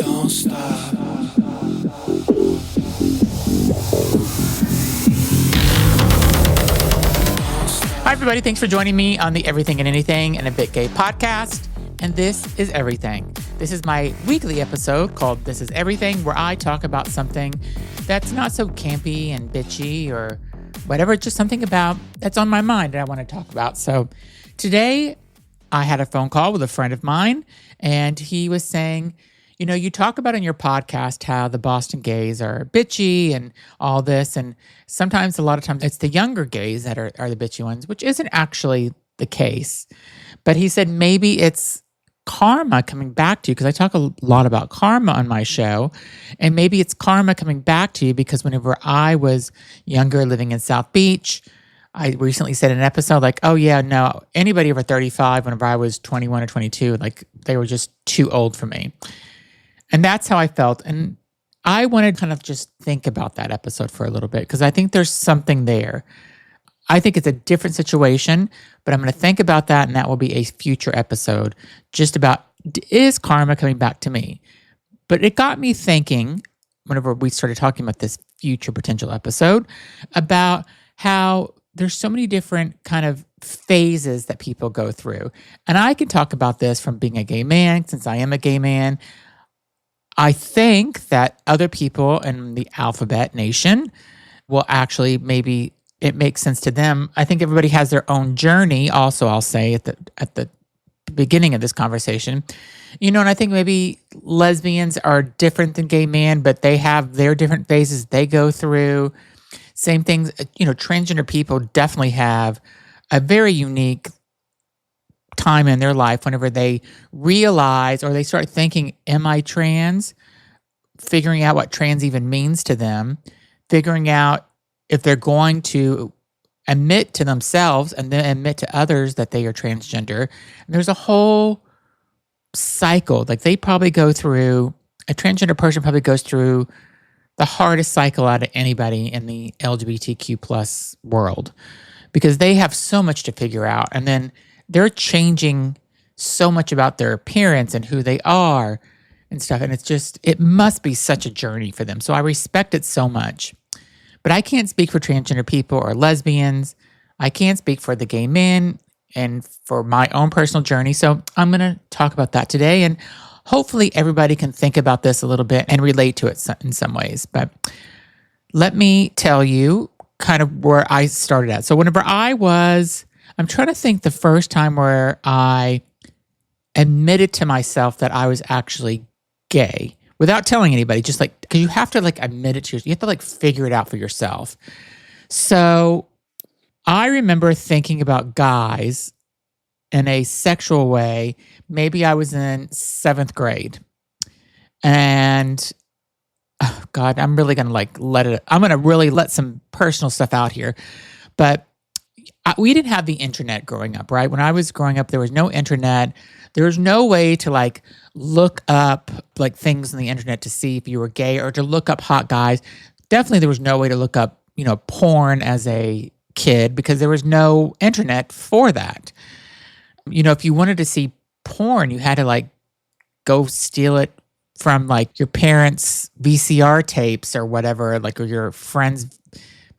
Don't stop. Hi, everybody. Thanks for joining me on the Everything and Anything and a Bit Gay podcast. And this is Everything. This is my weekly episode called This is Everything, where I talk about something that's not so campy and bitchy or whatever, just something about that's on my mind that I want to talk about. So today I had a phone call with a friend of mine, and he was saying, you know, you talk about in your podcast how the Boston gays are bitchy and all this. And sometimes, a lot of times, it's the younger gays that are the bitchy ones, which isn't actually the case. But he said maybe it's karma coming back to you, because I talk a lot about karma on my show. And maybe it's karma coming back to you because whenever I was younger living in South Beach, I recently said in an episode, like, oh yeah, no, anybody over 35, whenever I was 21 or 22, like they were just too old for me. And that's how I felt. And I wanted to kind of just think about that episode for a little bit, because I think there's something there. I think it's a different situation, but I'm going to think about that, and that will be a future episode just about, is karma coming back to me? But it got me thinking, whenever we started talking about this future potential episode, about how there's so many different kind of phases that people go through. And I can talk about this from being a gay man, since I am a gay man. I think that other people in the alphabet nation will actually, maybe it makes sense to them. I think everybody has their own journey. Also, I'll say at the beginning of this conversation, you know, and I think maybe lesbians are different than gay men, but they have their different phases they go through. Same things, you know, transgender people definitely have a very unique time in their life whenever they realize or they start thinking, am I trans? Figuring out what trans even means to them, figuring out if they're going to admit to themselves and then admit to others that they are transgender. And there's a whole cycle. Like they probably go through, a transgender person probably goes through the hardest cycle out of anybody in the LGBTQ plus world, because they have so much to figure out. And then they're changing so much about their appearance and who they are and stuff. And it's just, it must be such a journey for them. So I respect it so much. But I can't speak for transgender people or lesbians. I can't speak for the gay men and for my own personal journey. So I'm going to talk about that today. And hopefully everybody can think about this a little bit and relate to it in some ways. But let me tell you kind of where I started at. So whenever I'm trying to think the first time where I admitted to myself that I was actually gay without telling anybody, just like, because you have to like admit it to yourself. You have to like figure it out for yourself. So I remember thinking about guys in a sexual way. Maybe I was in 7th grade. And oh God, I'm really going to I'm going to really let some personal stuff out here. But we didn't have the internet growing up, right? When I was growing up, there was no internet. There was no way to like look up like things on the internet to see if you were gay or to look up hot guys. Definitely there was no way to look up, you know, porn as a kid, because there was no internet for that. You know, if you wanted to see porn, you had to like go steal it from like your parents' VCR tapes or whatever, like, or your friends'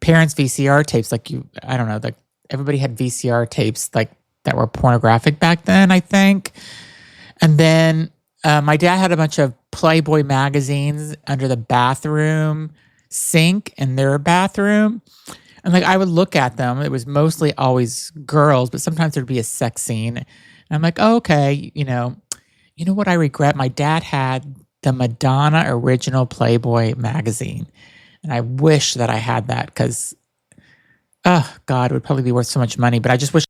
parents' VCR tapes. Like I don't know, like, everybody had VCR tapes like that were pornographic back then, I think. And then my dad had a bunch of Playboy magazines under the bathroom sink in their bathroom. And like I would look at them. It was mostly always girls, but sometimes there'd be a sex scene. And I'm like, oh, okay, you know what I regret? My dad had the Madonna original Playboy magazine. And I wish that I had that, because oh, God, it would probably be worth so much money, but I just wish.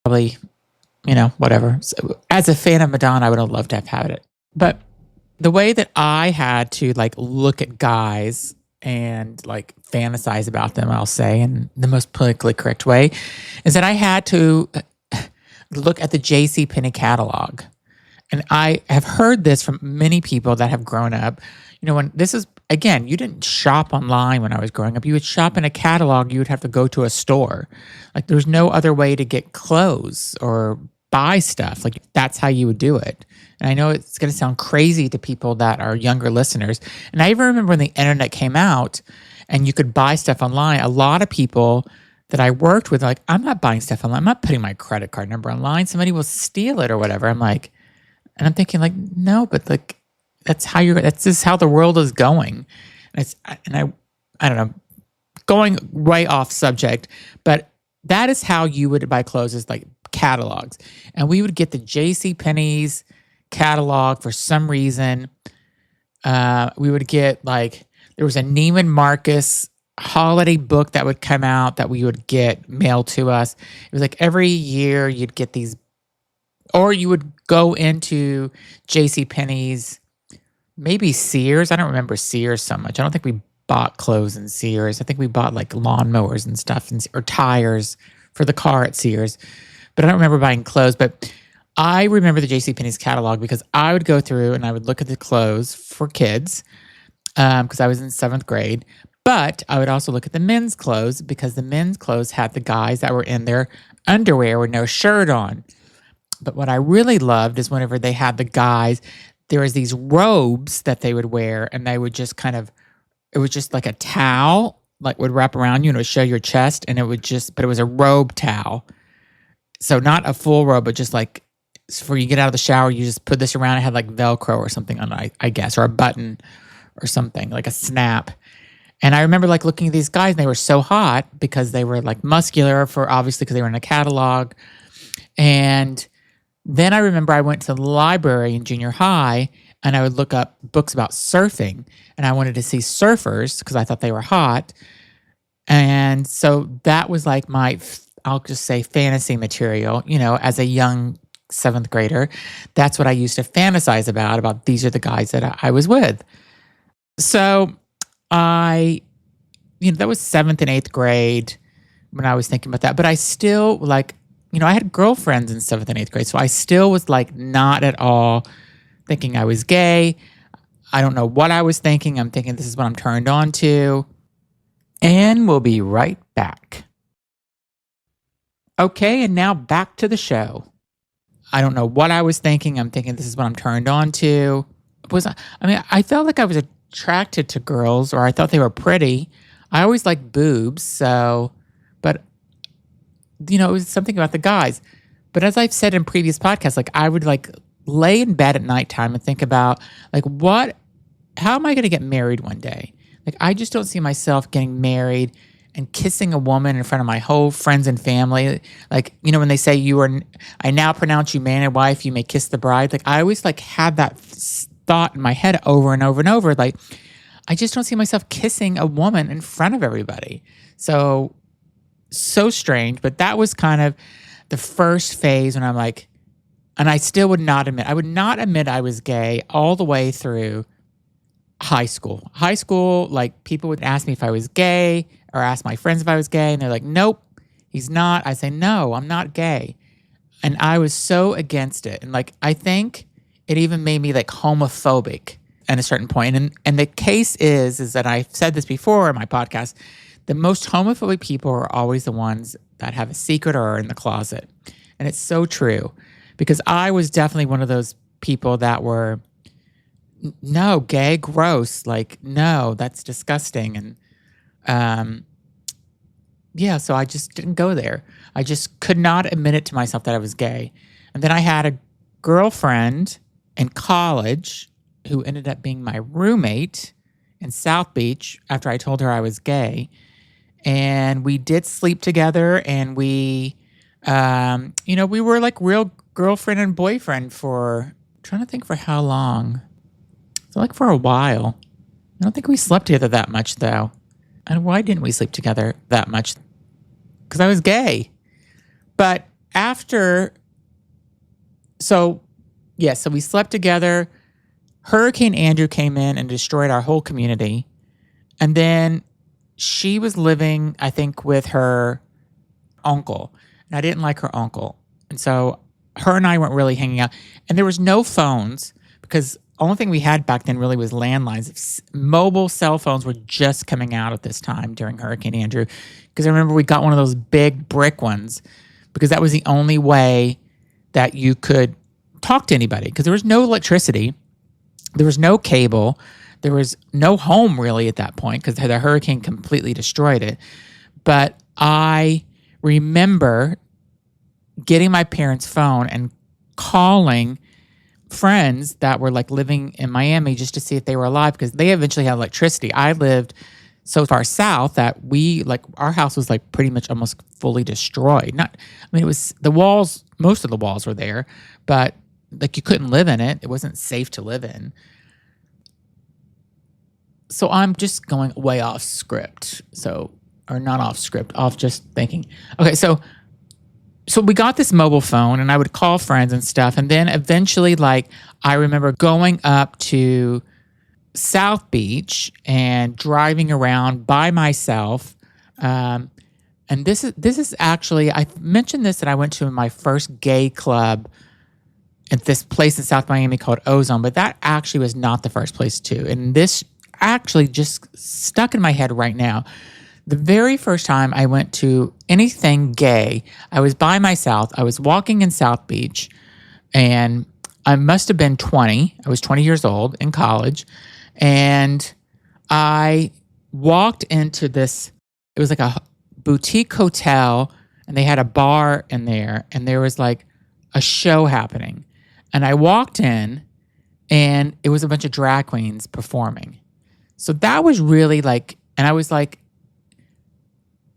Probably, you know, whatever. So, as a fan of Madonna, I would have loved to have had it. But the way that I had to like look at guys and like fantasize about them, I'll say, in the most politically correct way, is that I had to look at the JCPenney catalog. And I have heard this from many people that have grown up. You know, when this is again, you didn't shop online when I was growing up. You would shop in a catalog. You would have to go to a store. Like there's no other way to get clothes or buy stuff. Like that's how you would do it. And I know it's going to sound crazy to people that are younger listeners. And I even remember when the internet came out and you could buy stuff online, a lot of people that I worked with, like, I'm not buying stuff online. I'm not putting my credit card number online. Somebody will steal it or whatever. I'm like, and I'm thinking like, no, but like, that's just how the world is going. And I don't know, going way off subject, but that is how you would buy clothes, is like catalogs. And we would get the JCPenney's catalog for some reason. We would get like, there was a Neiman Marcus holiday book that would come out that we would get mailed to us. It was like every year you'd get these, or you would go into JCPenney's, maybe Sears. I don't remember Sears so much. I don't think we bought clothes in Sears. I think we bought like lawnmowers and stuff or tires for the car at Sears. But I don't remember buying clothes. But I remember the JCPenney's catalog because I would go through and I would look at the clothes for kids because I was in 7th grade. But I would also look at the men's clothes because the men's clothes had the guys that were in their underwear with no shirt on. But what I really loved is whenever they had the guys, there was these robes that they would wear, and they would just it was just like a towel, like would wrap around you and it would show your chest, and but it was a robe towel. So not a full robe, but just like for you get out of the shower, you just put this around. It had like Velcro or something on it, I guess, or a button or something, like a snap. And I remember like looking at these guys, and they were so hot because they were like muscular obviously because they were in a catalog. And then I remember I went to the library in junior high and I would look up books about surfing, and I wanted to see surfers because I thought they were hot. And so that was like I'll just say fantasy material, as a young 7th grader. That's what I used to fantasize about these are the guys that I was with. So that was 7th and 8th grade when I was thinking about that. But I still like, I had girlfriends in 7th and 8th grade. So I still was like not at all thinking I was gay. I don't know what I was thinking. I'm thinking this is what I'm turned on to. And we'll be right back. Okay, and now back to the show. I don't know what I was thinking. I'm thinking this is what I'm turned on to. I felt like I was attracted to girls, or I thought they were pretty. I always liked boobs, but it was something about the guys. But as I've said in previous podcasts, like I would like lay in bed at nighttime and think about like how am I going to get married one day? Like I just don't see myself getting married and kissing a woman in front of my whole friends and family. Like, when they say I now pronounce you man and wife, you may kiss the bride. Like I always like had that thought in my head over and over and over. Like I just don't see myself kissing a woman in front of everybody. So strange, but that was kind of the first phase when I'm like, and I still would not admit I was gay all the way through high school. High school, like people would ask me if I was gay or ask my friends if I was gay, and they're like, nope, he's not. I say, no, I'm not gay. And I was so against it. And like, I think it even made me like homophobic at a certain point. And the case is that I've said this before in my podcast, the most homophobic people are always the ones that have a secret or are in the closet. And it's so true because I was definitely one of those people that were, no, gay, gross. Like, no, that's disgusting. And so I just didn't go there. I just could not admit it to myself that I was gay. And then I had a girlfriend in college who ended up being my roommate in South Beach after I told her I was gay. And we did sleep together, and we, we were like real girlfriend and boyfriend I'm trying to think for how long. So like for a while. I don't think we slept together that much though. And why didn't we sleep together that much? Because I was gay. But so we slept together. Hurricane Andrew came in and destroyed our whole community. And then she was living, I think, with her uncle. And I didn't like her uncle. And so her and I weren't really hanging out. And there was no phones because only thing we had back then really was landlines. Mobile cell phones were just coming out at this time during Hurricane Andrew. Because I remember we got one of those big brick ones because that was the only way that you could talk to anybody. Because there was no electricity. There was no cable. There was no home really at that point because the hurricane completely destroyed it. But I remember getting my parents' phone and calling friends that were like living in Miami just to see if they were alive because they eventually had electricity. I lived so far south that our house was like pretty much almost fully destroyed. It was the walls, most of the walls were there, but like you couldn't live in it. It wasn't safe to live in. So I'm just going way off script. Or not off script, off just thinking. Okay, so we got this mobile phone and I would call friends and stuff. And then eventually, I remember going up to South Beach and driving around by myself. And this is actually, I mentioned this that I went to my first gay club at this place in South Miami called Ozone, but that actually was not the first place too. And this actually just stuck in my head right now. The very first time I went to anything gay, I was by myself. I was walking in South Beach, and I must have been 20. I was 20 years old in college, and I walked into this. It was like a boutique hotel, and they had a bar in there, and there was like a show happening. And I walked in, and it was a bunch of drag queens performing. So that was really and I was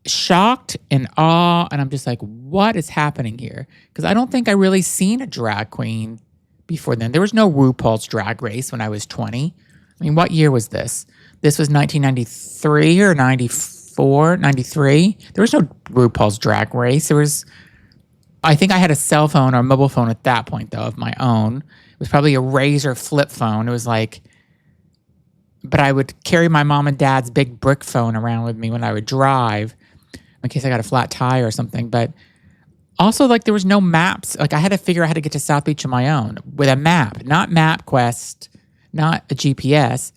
shocked and awe, and I'm just like, what is happening here? Because I don't think I really seen a drag queen before then. There was no RuPaul's Drag Race when I was 20. I mean, what year was this? This was 1993 or 94, 93. There was no RuPaul's Drag Race. I think I had a cell phone or a mobile phone at that point, though, of my own. It was probably a Razor flip phone. It was but I would carry my mom and dad's big brick phone around with me when I would drive in case I got a flat tire or something. But also, there was no maps. I had to figure out how to get to South Beach on my own with a map, not MapQuest, not a GPS.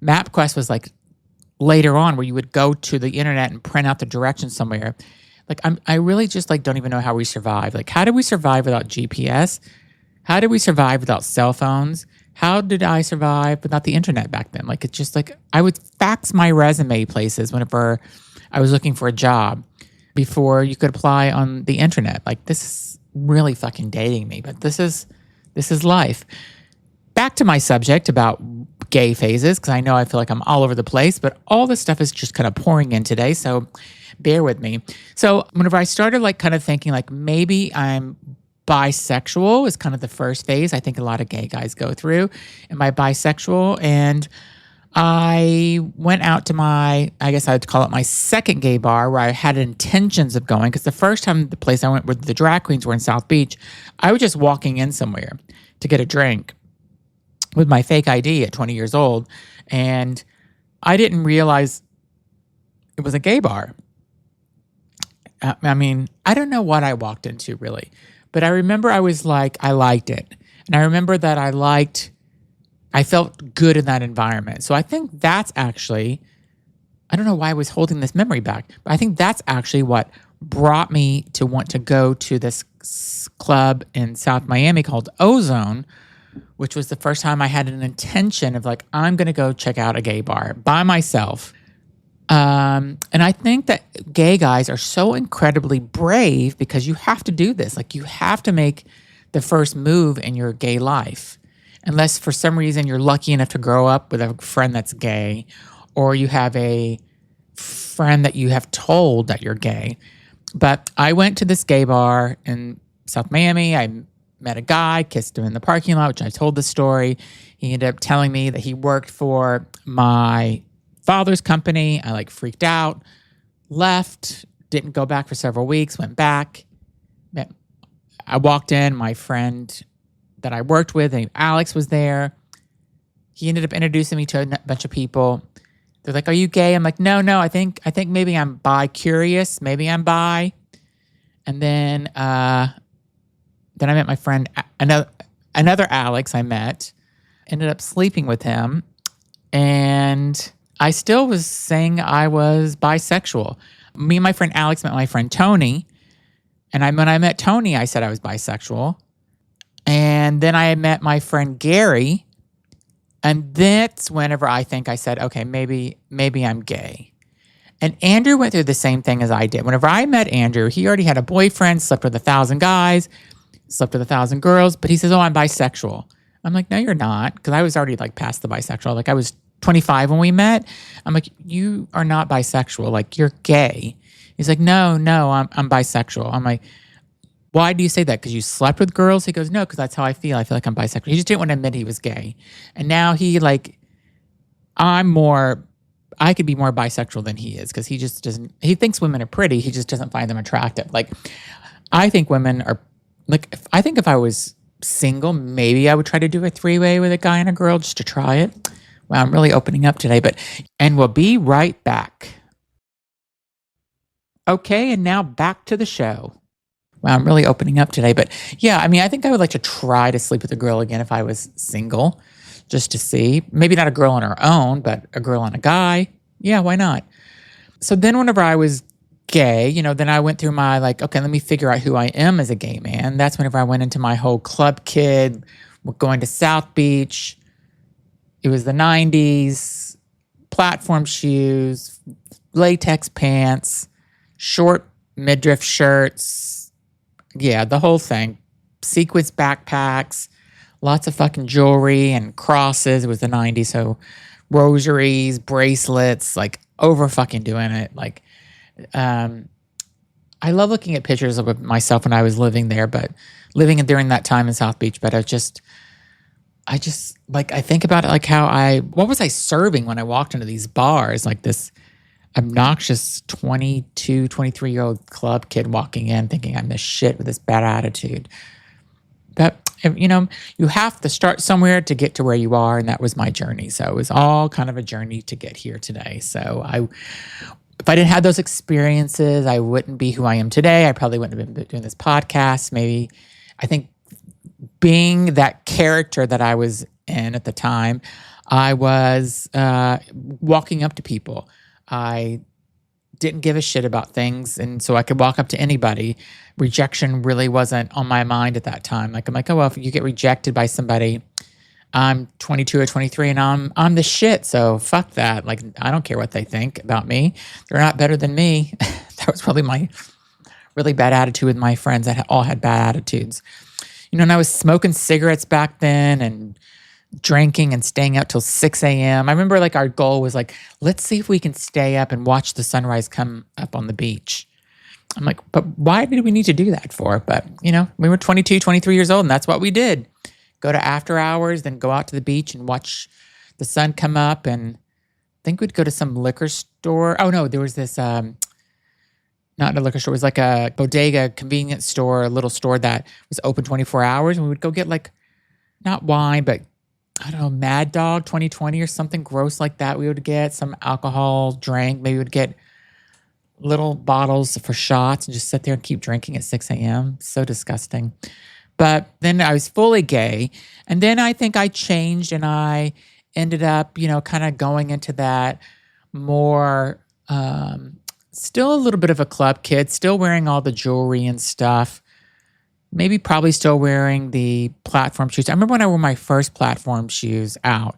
MapQuest was later on where you would go to the internet and print out the directions somewhere. I really just don't even know how we survived. How did we survive without GPS? How did we survive without cell phones? How did I survive without the internet back then? It's just I would fax my resume places whenever I was looking for a job before you could apply on the internet. This is really fucking dating me, but this is life. Back to my subject about gay phases, because I know I feel like I'm all over the place, but all this stuff is just kind of pouring in today, so bear with me. So whenever I started kind of thinking maybe I'm bisexual is kind of the first phase I think a lot of gay guys go through. Am I bisexual? And I went out to I guess I would call it my second gay bar where I had intentions of going, because the first time the place I went where the drag queens were in South Beach, I was just walking in somewhere to get a drink with my fake ID at 20 years old. And I didn't realize it was a gay bar. I mean, I don't know what I walked into really. But I remember I was I liked it. And I remember that I felt good in that environment. So I think that's actually, I don't know why I was holding this memory back, but I think that's actually what brought me to want to go to this club in South Miami called Ozone, which was the first time I had an intention of I'm going to go check out a gay bar by myself. And I think that gay guys are so incredibly brave because you have to do this. You have to make the first move in your gay life. Unless for some reason you're lucky enough to grow up with a friend that's gay, or you have a friend that you have told that you're gay. But I went to this gay bar in South Miami. I met a guy, kissed him in the parking lot, which I told the story. He ended up telling me that he worked for my father's company. I freaked out, left, didn't go back for several weeks, went back. I walked in, my friend that I worked with, named Alex, was there. He ended up introducing me to a bunch of people. They're like, "Are you gay?" I'm like, No, I think maybe I'm bi-curious. Maybe I'm bi. And then I met my friend, another Alex I met. ended up sleeping with him. And I still was saying I was bisexual. Me and my friend Alex met my friend Tony. And when I met Tony, I said I was bisexual. And then I met my friend Gary. And that's whenever I think I said, okay, maybe I'm gay. And Andrew went through the same thing as I did. Whenever I met Andrew, he already had a boyfriend, slept with 1,000 guys, slept with 1,000 girls, but he says, oh, I'm bisexual. I'm like, no, you're not. Because I was already like past the bisexual. Like I was 25 when we met. I'm like, you are not bisexual. Like you're gay. He's like, no, I'm bisexual. I'm like, why do you say that? Because you slept with girls? He goes, no, because that's how I feel. I feel like I'm bisexual. He just didn't want to admit he was gay. And now I could be more bisexual than he is because he just doesn't, he thinks women are pretty. He just doesn't find them attractive. Like, I think women are, like, I think if I was single, maybe I would try to do a 3-way with a guy and a girl just to try it. Wow, I'm really opening up today, and we'll be right back. Okay, and now back to the show. Wow, I'm really opening up today. But yeah, I mean, I think I would like to try to sleep with a girl again if I was single, just to see. Maybe not a girl on her own, but a girl and a guy. Yeah, why not? So then whenever I was gay, then I went through my okay, let me figure out who I am as a gay man. That's whenever I went into my whole club kid, going to South Beach. It was the 90s, platform shoes, latex pants, short midriff shirts. Yeah, the whole thing. Sequins backpacks, lots of fucking jewelry and crosses. It was the 90s, so rosaries, bracelets, over fucking doing it. I love looking at pictures of myself when I was living there, but living during that time in South Beach. But I think about it what was I serving when I walked into these bars? This obnoxious 22, 23-year-old club kid walking in thinking I'm the shit with this bad attitude. But, you have to start somewhere to get to where you are, and that was my journey. So it was all kind of a journey to get here today. So if I didn't have those experiences, I wouldn't be who I am today. I probably wouldn't have been doing this podcast. Maybe, I think being that character that I was in at the time, I was walking up to people. I didn't give a shit about things, and so I could walk up to anybody. Rejection really wasn't on my mind at that time. I'm like, oh, well, if you get rejected by somebody, I'm 22 or 23, and I'm the shit, so fuck that. I don't care what they think about me. They're not better than me. That was probably my really bad attitude with my friends that all had bad attitudes. And I was smoking cigarettes back then and drinking and staying out till 6 a.m. I remember our goal was let's see if we can stay up and watch the sunrise come up on the beach. I'm like, but why did we need to do that for? But, we were 22, 23 years old, and that's what we did. Go to after hours, then go out to the beach and watch the sun come up. And I think we'd go to some liquor store. Oh, no, there was this, not a liquor store. It was a bodega convenience store, a little store that was open 24 hours. And we would go get not wine, but I don't know, Mad Dog 2020 or something gross like that. We would get some alcohol drink. Maybe we would get little bottles for shots and just sit there and keep drinking at 6 a.m. So disgusting. But then I was fully gay. And then I think I changed and I ended up, kind of going into that more, still a little bit of a club kid, still wearing all the jewelry and stuff. Maybe probably still wearing the platform shoes. I remember when I wore my first platform shoes out,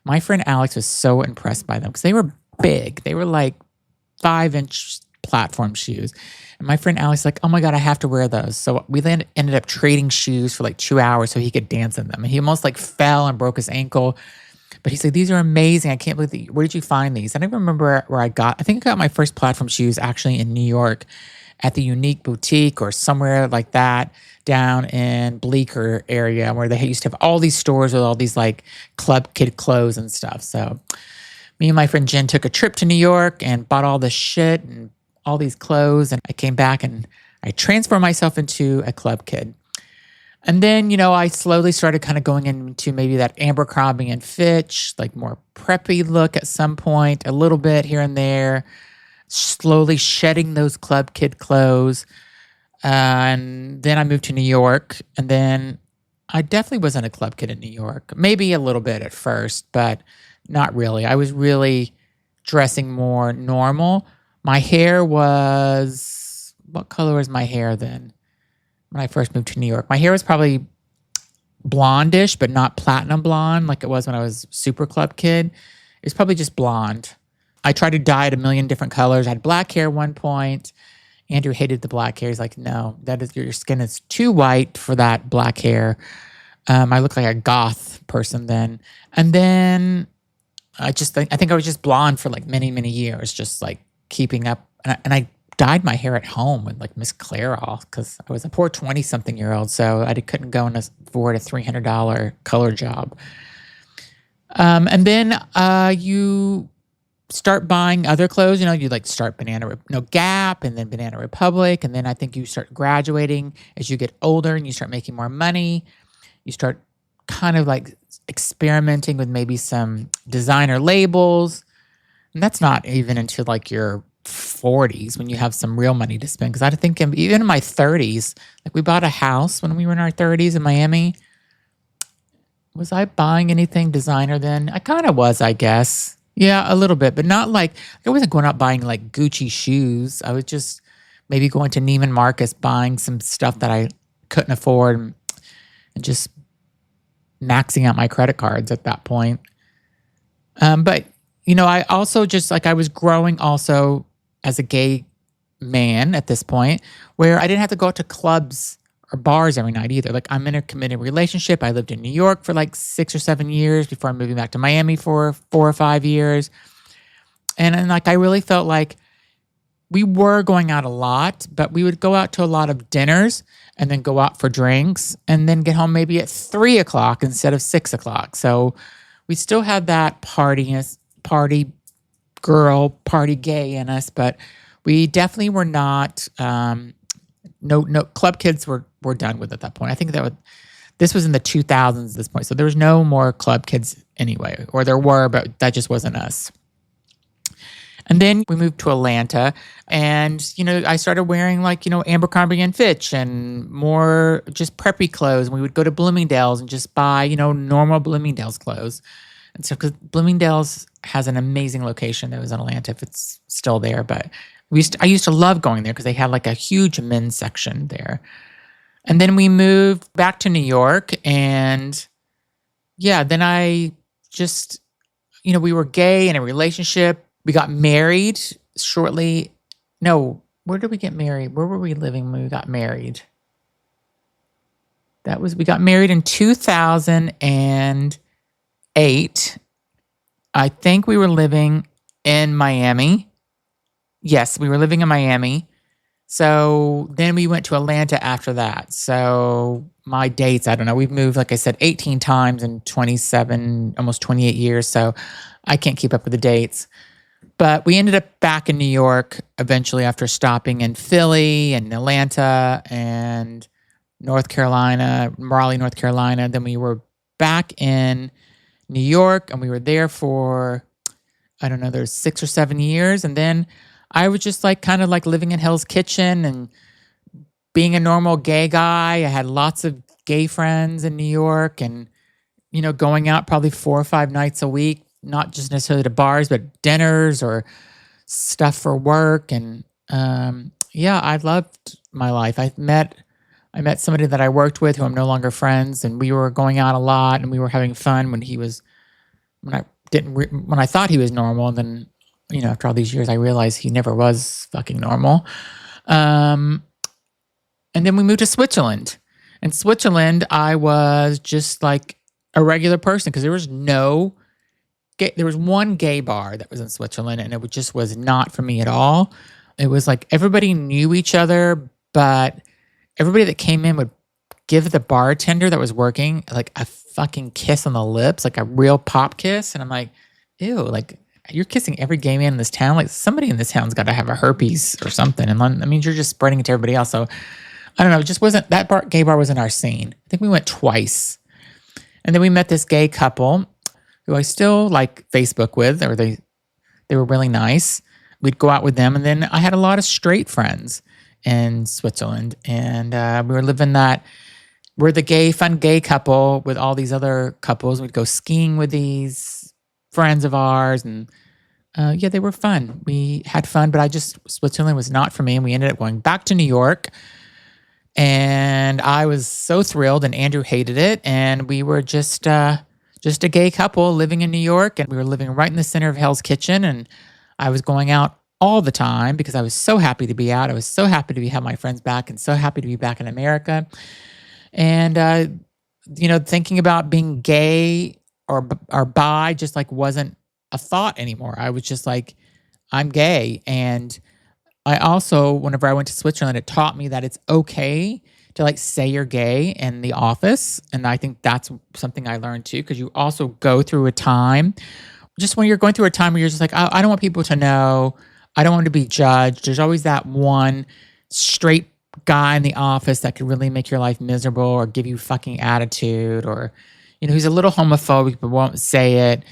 my friend Alex was so impressed by them because they were big. They were 5-inch platform shoes. And my friend Alex was like, oh my God, I have to wear those. So we then ended up trading shoes for 2 hours so he could dance in them. And he almost fell and broke his ankle. But he's like, these are amazing. I can't believe where did you find these? I don't even remember where I think I got my first platform shoes actually in New York at the Unique Boutique or somewhere like that down in Bleecker area where they used to have all these stores with all these club kid clothes and stuff. So me and my friend Jen took a trip to New York and bought all this shit and all these clothes. And I came back and I transformed myself into a club kid. And then, I slowly started kind of going into maybe that Abercrombie and Fitch, more preppy look at some point, a little bit here and there, slowly shedding those club kid clothes. And then I moved to New York. And then I definitely wasn't a club kid in New York. Maybe a little bit at first, but not really. I was really dressing more normal. My hair was, what color was my hair then when I first moved to New York? My hair was probably blondish, but not platinum blonde like it was when I was super club kid. It was probably just blonde. I tried to dye it a million different colors. I had black hair at one point. Andrew hated the black hair. He's like, no, that is your skin is too white for that black hair. I looked like a goth person then. And then I think I was just blonde for like many, many years, just like keeping up. And I dyed my hair at home with like Miss Clairol because I was a poor 20-something-year-old. So I couldn't go and afford a $300 color job. And then you start buying other clothes. You like start Gap and then Banana Republic. And then I think you start graduating as you get older and you start making more money. You start kind of like experimenting with maybe some designer labels. And that's not even until like your 40s when you have some real money to spend. Because I think even in my 30s, like we bought a house when we were in our 30s in Miami. Was I buying anything designer then? I kind of was, I guess. Yeah, a little bit, but not like, I wasn't going out buying like Gucci shoes. I was just maybe going to Neiman Marcus buying some stuff that I couldn't afford and just maxing out my credit cards at that point. But, I also just like, I was growing also as a gay man at this point where I didn't have to go out to clubs or bars every night either. Like I'm in a committed relationship. I lived in New York for like 6 or 7 years before moving back to Miami for 4 or 5 years. And like I really felt like we were going out a lot, but we would go out to a lot of dinners and then go out for drinks and then get home maybe at 3 o'clock instead of 6 o'clock. So we still had that party girl, party gay in us, but we definitely were not, no club kids were done with at that point. I think this was in the 2000s at this point. So there was no more club kids anyway, or there were, but that just wasn't us. And then we moved to Atlanta and, I started wearing like, Abercrombie and Fitch and more just preppy clothes. And we would go to Bloomingdale's and just buy, normal Bloomingdale's clothes. And so, because Bloomingdale's has an amazing location that was in Atlanta, if it's still there, but I used to love going there because they had like a huge men's section there. And then we moved back to New York and then I just, we were gay in a relationship. We got married shortly. No, where did we get married? Where were we living when we got married? We got married in 2008. I think we were living in Miami. Yes, we were living in Miami. So then we went to Atlanta after that. So my dates, I don't know. We've moved, like I said, 18 times in 27, almost 28 years. So I can't keep up with the dates. But we ended up back in New York eventually after stopping in Philly and Atlanta and North Carolina, Raleigh, North Carolina. Then we were back in New York and we were there for, I don't know, there's 6 or 7 years. And then I was just like kind of like living in Hell's Kitchen and being a normal gay guy. I had lots of gay friends in New York and, going out probably 4 or 5 nights a week, not just necessarily to bars, but dinners or stuff for work. And I loved my life. I met somebody that I worked with who I'm no longer friends, and we were going out a lot and we were having fun when I thought he was normal. And then, after all these years, I realized he never was fucking normal. And then we moved to Switzerland. In Switzerland, I was just like a regular person because there was one gay bar that was in Switzerland, and it just was not for me at all. It was like everybody knew each other, but everybody that came in would give the bartender that was working like a fucking kiss on the lips, like a real pop kiss. And I'm like, ew, like you're kissing every gay man in this town. Like somebody in this town's got to have a herpes or something. And I mean, you're just spreading it to everybody else. So I don't know. It just wasn't, gay bar wasn't our scene. I think we went twice. And then we met this gay couple who I still like Facebook with, or they were really nice. We'd go out with them. And then I had a lot of straight friends in Switzerland. And we were living that we're the fun gay couple with all these other couples. We'd go skiing with these friends of ours, and yeah, they were fun. We had fun, but Switzerland was not for me, and we ended up going back to New York. And I was so thrilled, and Andrew hated it, and we were just a gay couple living in New York, and we were living right in the center of Hell's Kitchen, and I was going out all the time because I was so happy to be out. I was so happy to have my friends back, and so happy to be back in America. And thinking about being gay or bi just like wasn't a thought anymore. I was just like, I'm gay. And I also, whenever I went to Switzerland, it taught me that it's okay to like say you're gay in the office. And I think that's something I learned too, because you also go through a time, just when you're going through a time where you're just like, I don't want people to know. I don't want to be judged. There's always that one straight guy in the office that could really make your life miserable or give you fucking attitude, or, who's a little homophobic but won't say it.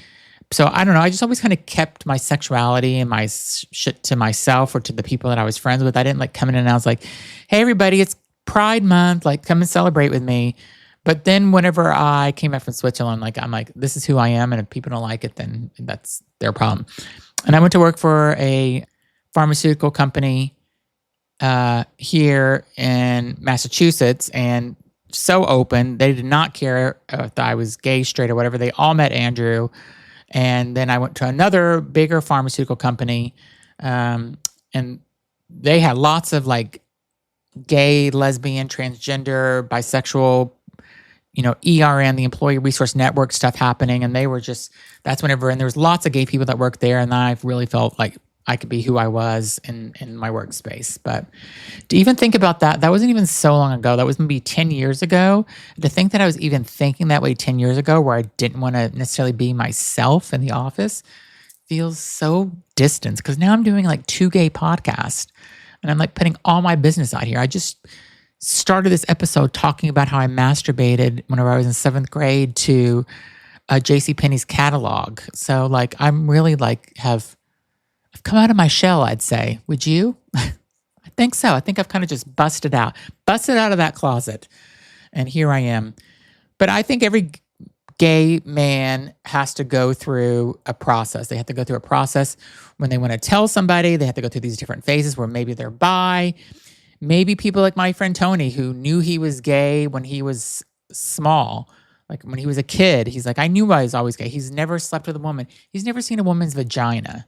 So I don't know. I just always kind of kept my sexuality and my shit to myself or to the people that I was friends with. I didn't like come in and I was like, hey, everybody, it's Pride Month. Like, come and celebrate with me. But then whenever I came back from Switzerland, like, I'm like, this is who I am. And if people don't like it, then that's their problem. And I went to work for a pharmaceutical company here in Massachusetts, and so open. They did not care if I was gay, straight, or whatever. They all met Andrew. And then I went to another bigger pharmaceutical company, and they had lots of like gay, lesbian, transgender, bisexual, ERN, the Employee Resource Network stuff happening. And they were that's whenever, and there was lots of gay people that worked there. And I really felt like I could be who I was in my workspace. But to even think about that wasn't even so long ago. That was maybe 10 years ago. To think that I was even thinking that way 10 years ago, where I didn't want to necessarily be myself in the office, feels so distant. Because now I'm doing like 2 gay podcasts, and I'm like putting all my business out here. I just started this episode talking about how I masturbated whenever I was in 7th grade to JCPenney's catalog. So like, I'm really like I've come out of my shell, I'd say. Would you? I think so. I think I've kind of just busted out of that closet. And here I am. But I think every gay man has to go through a process. They have to go through a process when they want to tell somebody. They have to go through these different phases where maybe they're bi. Maybe people like my friend Tony, who knew he was gay when he was small. Like when he was a kid, he's like, I knew I was always gay. He's never slept with a woman. He's never seen a woman's vagina.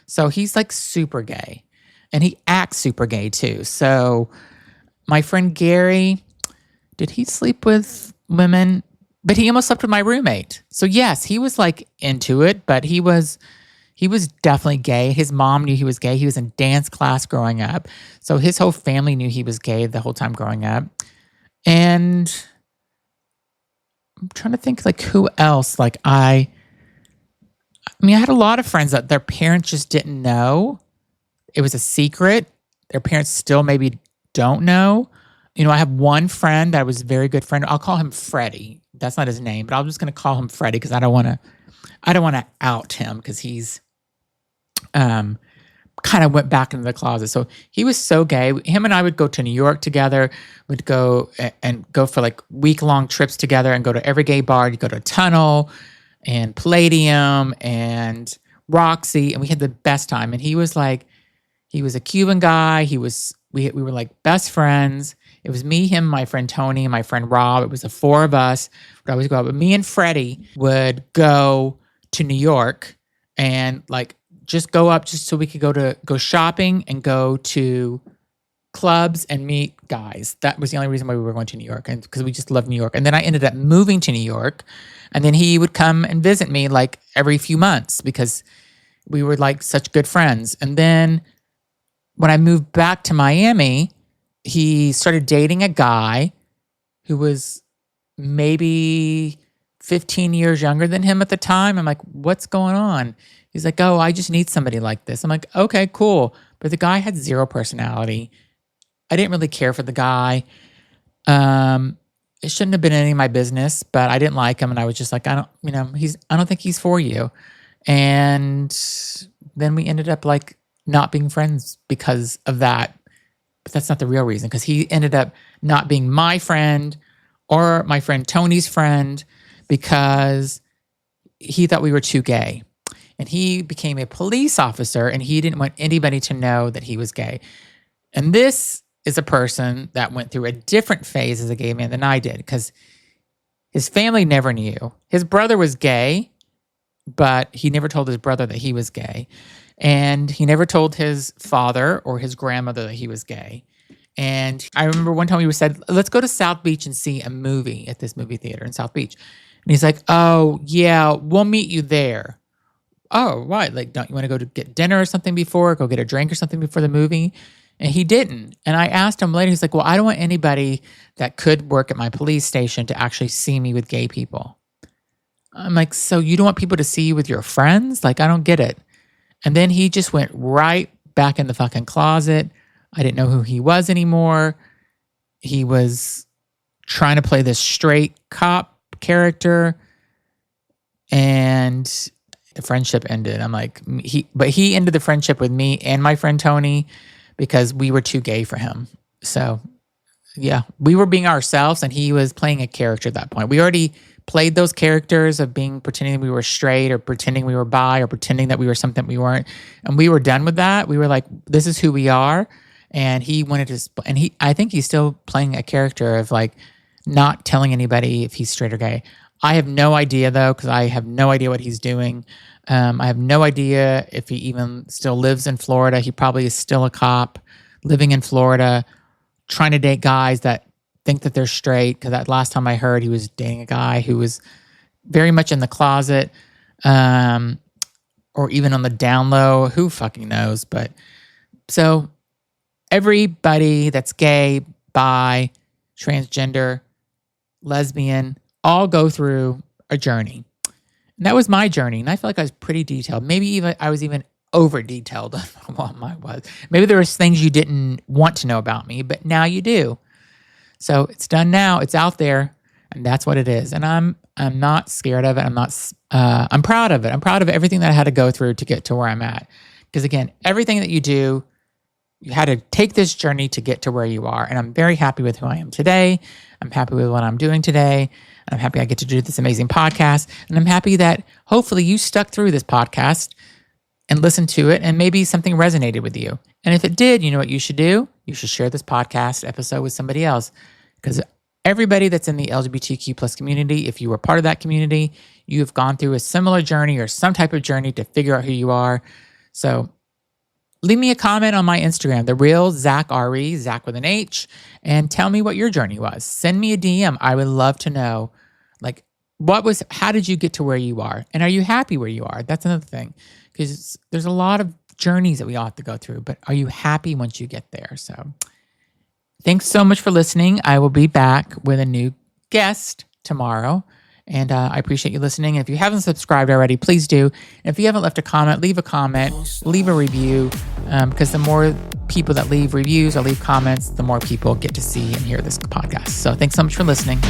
So he's like super gay, and he acts super gay too. So my friend Gary, did he sleep with women? But he almost slept with my roommate. So yes, he was like into it, but he was definitely gay. His mom knew he was gay. He was in dance class growing up. So his whole family knew he was gay the whole time growing up. And I'm trying to think like who else, like I had a lot of friends that their parents just didn't know. It was a secret. Their parents still maybe don't know. I have one friend that was a very good friend. I'll call him Freddie. That's not his name, but I'm just going to call him Freddie because I don't want to out him because he's kind of went back into the closet. So he was so gay. Him and I would go to New York together. We'd go and go for like week-long trips together and go to every gay bar. You'd go to Tunnel and Palladium and Roxy, and we had the best time. And he was a Cuban guy. We were like best friends. It was me, him, my friend Tony, and my friend Rob. It was the 4 of us. We'd always go out. But me and Freddie would go to New York and like just go up just so we could go shopping and go to clubs and meet guys. That was the only reason why we were going to New York, and because we just loved New York. And then I ended up moving to New York, and then he would come and visit me like every few months because we were like such good friends. And then when I moved back to Miami, he started dating a guy who was maybe 15 years younger than him at the time. I'm like, what's going on? He's like, oh, I just need somebody like this. I'm like, okay, cool. But the guy had 0 personality. I didn't really care for the guy. It shouldn't have been any of my business, but I didn't like him. And I was just like, I don't think he's for you. And then we ended up like not being friends because of that. But that's not the real reason, because he ended up not being my friend or my friend Tony's friend, because he thought we were too gay. And he became a police officer, and he didn't want anybody to know that he was gay. And this is a person that went through a different phase as a gay man than I did, because his family never knew. His brother was gay, but he never told his brother that he was gay. And he never told his father or his grandmother that he was gay. And I remember one time we said, let's go to South Beach and see a movie at this movie theater in South Beach. And he's like, oh, yeah, we'll meet you there. Oh, why? Like, don't you want to go to get dinner or something before? Go get a drink or something before the movie? And he didn't. And I asked him later, he's like, well, I don't want anybody that could work at my police station to actually see me with gay people. I'm like, so you don't want people to see you with your friends? Like, I don't get it. And then he just went right back in the fucking closet. I didn't know who he was anymore. He was trying to play this straight cop character. And the friendship ended. I'm like, he ended the friendship with me and my friend Tony because we were too gay for him. So yeah, we were being ourselves and he was playing a character at that point. We already played those characters of pretending we were straight or pretending we were bi or pretending that we were something we weren't. And we were done with that. We were like, this is who we are. And he wanted to, I think he's still playing a character of like not telling anybody if he's straight or gay. I have no idea though, because I have no idea what he's doing. I have no idea if he even still lives in Florida. He probably is still a cop living in Florida, trying to date guys that think that they're straight. Because that last time I heard, he was dating a guy who was very much in the closet, or even on the down low. Who fucking knows? But so everybody that's gay, bi, transgender, lesbian, all go through a journey. And that was my journey. And I feel like I was pretty detailed. Maybe even I was even over detailed on what mine was. Maybe there was things you didn't want to know about me, but now you do. So it's done now. It's out there, and that's what it is. And I'm not scared of it. I'm proud of it. I'm proud of everything that I had to go through to get to where I'm at. Because again, everything that you do, you had to take this journey to get to where you are. And I'm very happy with who I am today. I'm happy with what I'm doing today. I'm happy I get to do this amazing podcast. And I'm happy that hopefully you stuck through this podcast and listened to it and maybe something resonated with you. And if it did, you know what you should do? You should share this podcast episode with somebody else. Because everybody that's in the LGBTQ plus community, if you were part of that community, you have gone through a similar journey or some type of journey to figure out who you are. So leave me a comment on my Instagram, The Real Zach R.E., Zach with an H, and tell me what your journey was. Send me a DM. I would love to know, like, how did you get to where you are? And are you happy where you are? That's another thing. Because there's a lot of journeys that we all have to go through, but are you happy once you get there? So thanks so much for listening. I will be back with a new guest tomorrow. And I appreciate you listening. And if you haven't subscribed already, please do. And if you haven't left a comment, leave a review. Because the more people that leave reviews or leave comments, the more people get to see and hear this podcast. So thanks so much for listening.